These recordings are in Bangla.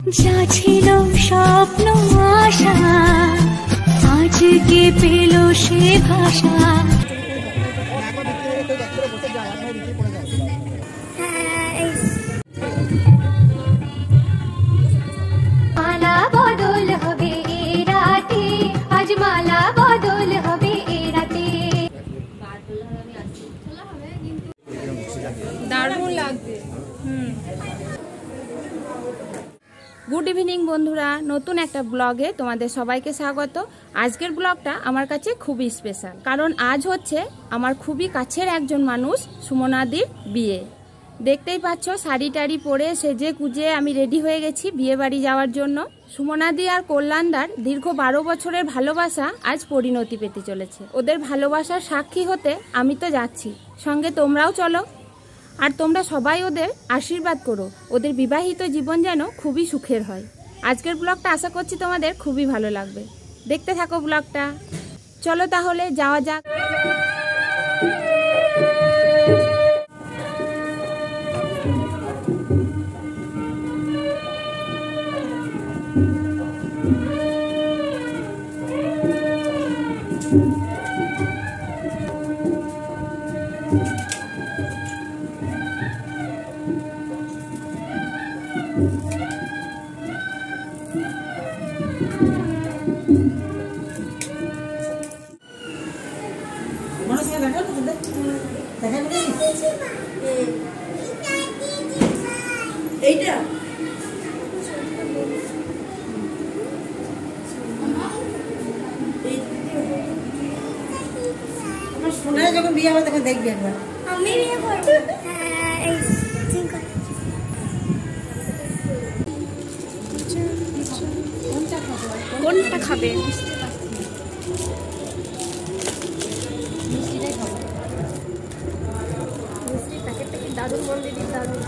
যা ছিল স্বপ্ন আশা আজকে পেল সে ভাষা। মালা বদল হবে এ রাতে, আজ মালা বদল হবে এ রাতে। দারুণ লাগছে। গুড ইভিনিং বন্ধুরা, নতুন একটা ব্লগে তোমাদের সবাইকে স্বাগত। আজকের ব্লগটা আমার কাছে খুবই স্পেশাল, কারণ আজ হচ্ছে আমার খুবই কাছের একজন মানুষ সুমনাদির বিয়ে। দেখতেই পাচ্ছ শাড়ি টাড়ি পরে সেজে কুজে আমি রেডি হয়ে গেছি বিয়ে বাড়ি যাওয়ার জন্য। সুমনাদি আর কল্যাণদার দীর্ঘ 12 বছরের ভালোবাসা আজ পরিণতি পেতে চলেছে। ওদের ভালোবাসার সাক্ষী হতে আমি তো যাচ্ছি, সঙ্গে তোমরাও চলো। আর তোমরা সবাই ওদের আশীর্বাদ করো, ওদের বিবাহিত জীবন যেন খুবই সুখের হয়। আজকের ব্লগটা আশা করছি তোমাদের খুবই ভালো লাগবে, দেখতে থাকো ব্লগটা। চলো তাহলে যাওয়া যাক। এইটা আমার সোনার যখন বিয়ে হবে তখন দেখবি একবার। আমি বিয়ে করবো। কোনটা খাবে? দারুণ বল দিদি, দারুণ।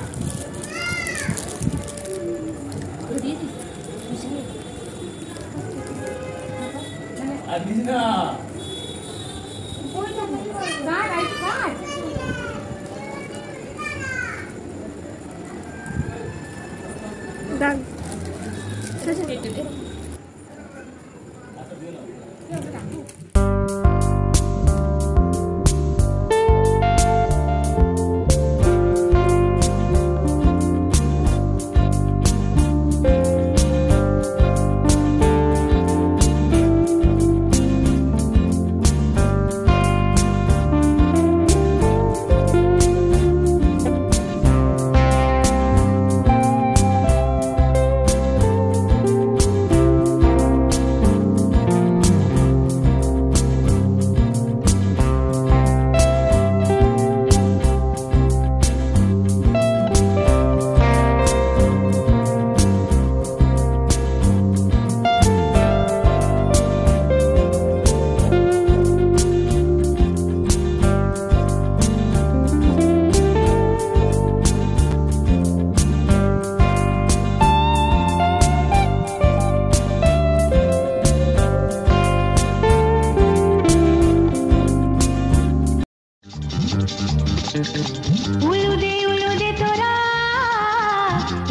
উলুদে উলুদে তোরা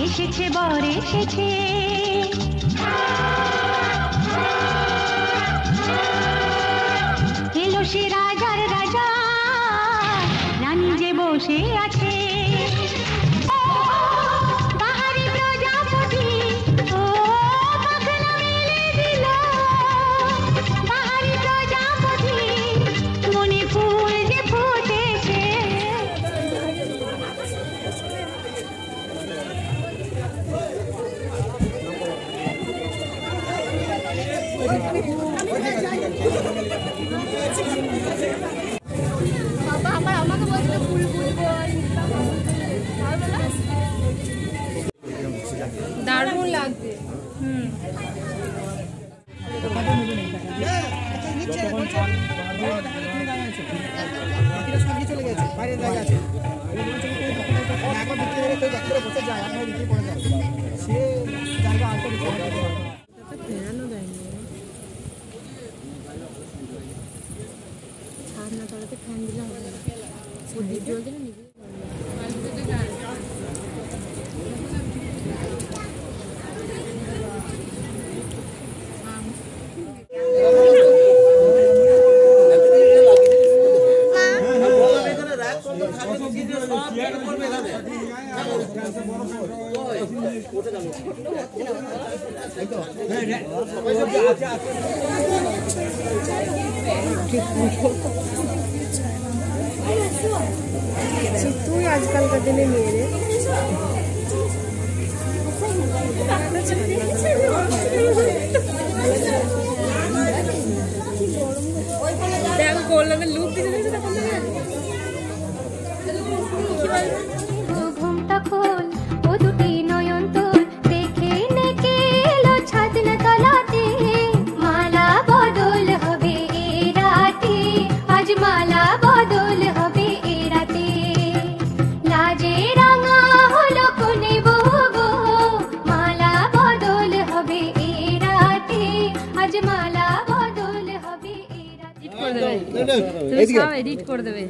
এসেছে বর এসেছে, এলো সে রাজার রাজা, রানী যে বসে আছে। বাহারি প্রজাপতি ও পাখনা মেলে দিল, বাহারি প্রজাপতি মনে ফুল যে ফুটেছে। বাবা আমাকে বলছিল ফুল ফুলবো। দারুণ লাগছে। চলে গেছে বাইরে জায়গা আছে, সে জায়গা না তাহলে ফ্যান দিলে হবে না, জল দিলে নিবি। তুই আজকালকার দিনে নিয়ে রে দেখো গোল্ডের লুক দিতে তখন ঘুমটা খোল ও দুটি নয়ন তোর দেখে নেকে এলো ছাদনা তলাতে মালা বদল হবে এ রাতে আজ মালা বদল হবে এ রাতে লাজে রাঙা হলো কোনে বউ গো মালা বদল হবে এ রাতে আজ মালা বদল হবে এ রাতে তুমি সব এডিট করে দেবে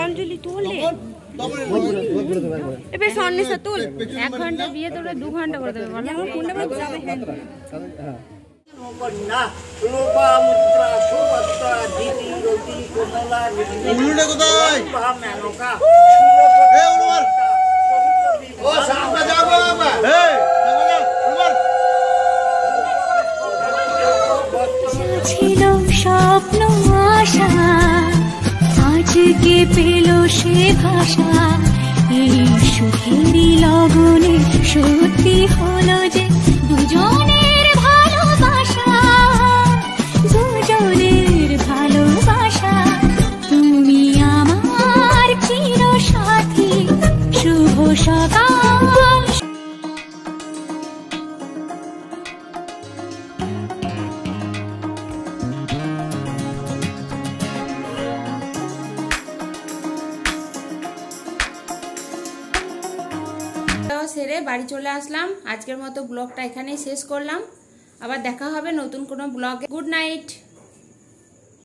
অঞ্জলি তুলে এবার সন্নিসা তুল 1 ঘন্টা বিয়ে তোরা 2 ঘন্টা করে দেবে বল আমার ফোনটা বাজে যাবে হ্যাঁ কন্যা লোপামুদ্রা সুভদ্রা দিদি রতি কোমলা উল্লুটা কোথায় মেনকা এ উলুবার ও সামনে যাও বাবা এই উলুবার ছিল স্বপ্ন আশা আজকে পেল সে ভাষা এই সুখেরই লগনে সত্যি হলো যে দুজনের ভালোবাসা দুজনের ভালোবাসা তুমি আমার চির সাথী শুভ সকাল সেরে বাড়ি চলে আসলাম। আজকের মতো ব্লগটা এখানেই শেষ করলাম। আবার দেখা হবে নতুন কোনো ব্লগে। Good night.